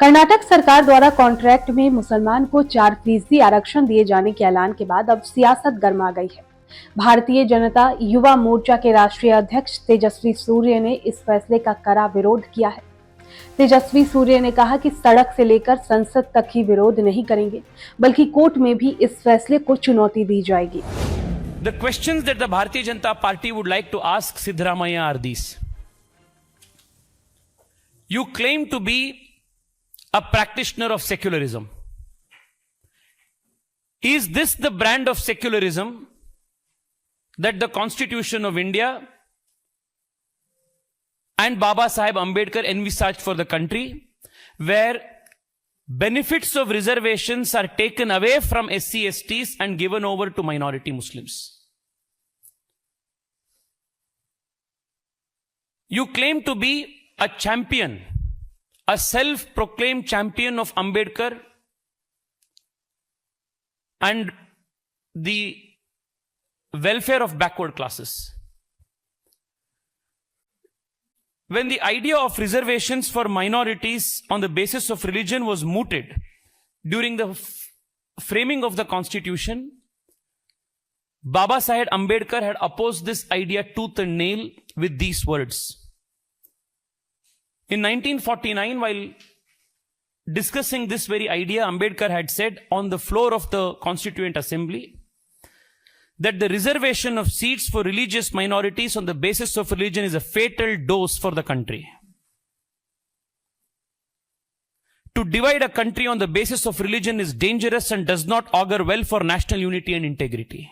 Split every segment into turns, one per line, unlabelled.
कर्नाटक सरकार द्वारा कॉन्ट्रैक्ट में मुसलमान को 4% आरक्षण दिए जाने के ऐलान के बाद अब सियासत गर्मा गई है। भारतीय जनता युवा मोर्चा के राष्ट्रीय अध्यक्ष तेजस्वी सूर्य ने इस फैसले का कड़ा विरोध किया है। तेजस्वी सूर्य ने कहा कि सड़क से लेकर संसद तक ही विरोध नहीं करेंगे, बल्कि कोर्ट में भी इस फैसले को चुनौती दी जाएगी।
The questions that the Bharatiya Janata Party would like to ask Siddaramaiah are these. You claim to be a practitioner of secularism. Is this the brand of secularism that the Constitution of India and Baba Saheb Ambedkar envisaged for the country, where benefits of reservations are taken away from SC/STs and given over to minority Muslims? You claim to be a champion, a self-proclaimed champion of Ambedkar and the welfare of backward classes. When the idea of reservations for minorities on the basis of religion was mooted during the framing of the Constitution, Baba Saheb Ambedkar had opposed this idea tooth and nail with these words. In 1949, while discussing this very idea, Ambedkar had said on the floor of the Constituent Assembly that the reservation of seats for religious minorities on the basis of religion is a fatal dose for the country. To divide a country on the basis of religion is dangerous and does not augur well for national unity and integrity.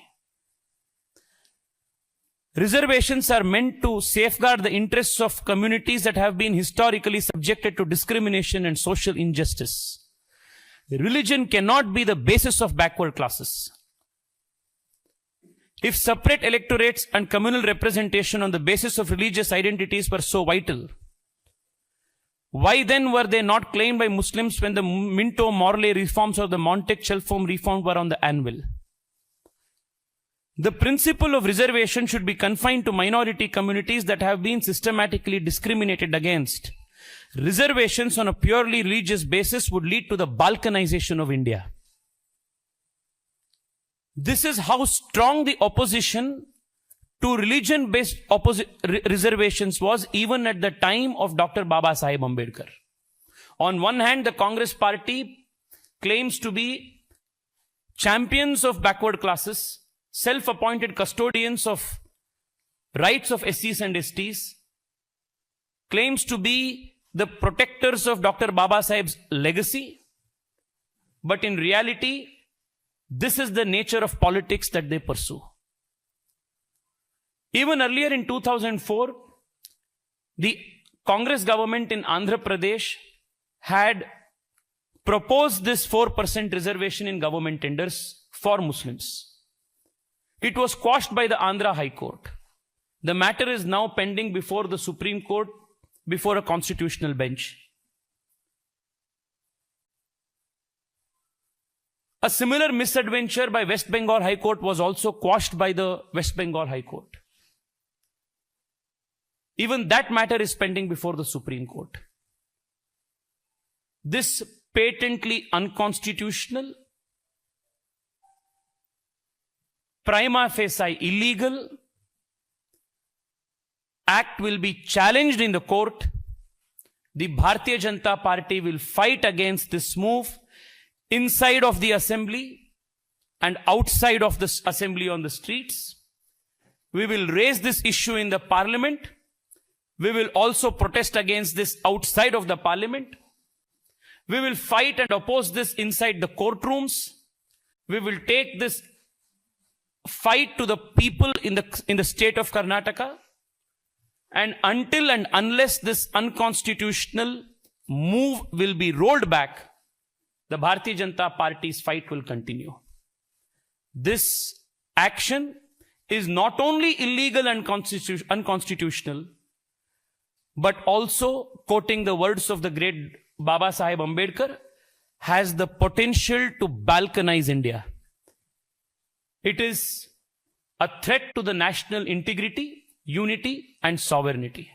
Reservations are meant to safeguard the interests of communities that have been historically subjected to discrimination and social injustice. Religion cannot be the basis of backward classes. If separate electorates and communal representation on the basis of religious identities were so vital, why then were they not claimed by Muslims when the Minto-Morley reforms or the Montague-Chelford reform were on the anvil? The principle of reservation should be confined to minority communities that have been systematically discriminated against. Reservations on a purely religious basis would lead to the balkanization of India. This is how strong the opposition to religion-based reservations was even at the time of Dr. Baba Saheb Ambedkar. On one hand, the Congress party claims to be champions of backward classes, self-appointed custodians of rights of SCs and STs, claims to be the protectors of Dr. Baba Saheb's legacy, but in reality, this is the nature of politics that they pursue. Even earlier in 2004, the Congress government in Andhra Pradesh had proposed this 4% reservation in government tenders for Muslims. It was quashed by the Andhra High Court. The matter is now pending before the Supreme Court, before a constitutional bench. A similar misadventure by West Bengal High Court was also quashed by the West Bengal High Court. Even that matter is pending before the Supreme Court. This patently unconstitutional, prima facie illegal act will be challenged in the court. The Bharatiya Janata Party will fight against this move inside of the assembly and outside of this assembly on the streets. We will raise this issue in the parliament. We will also protest against this outside of the parliament. We will fight and oppose this inside the courtrooms. We will take this fight to the people in the state of Karnataka. And until and unless this unconstitutional move will be rolled back, the Bharatiya Janata Party's fight will continue. This action is not only illegal and unconstitutional, but also, quoting the words of the great Baba Saheb Ambedkar, has the potential to balkanize India. It is a threat to the national integrity, unity, and sovereignty.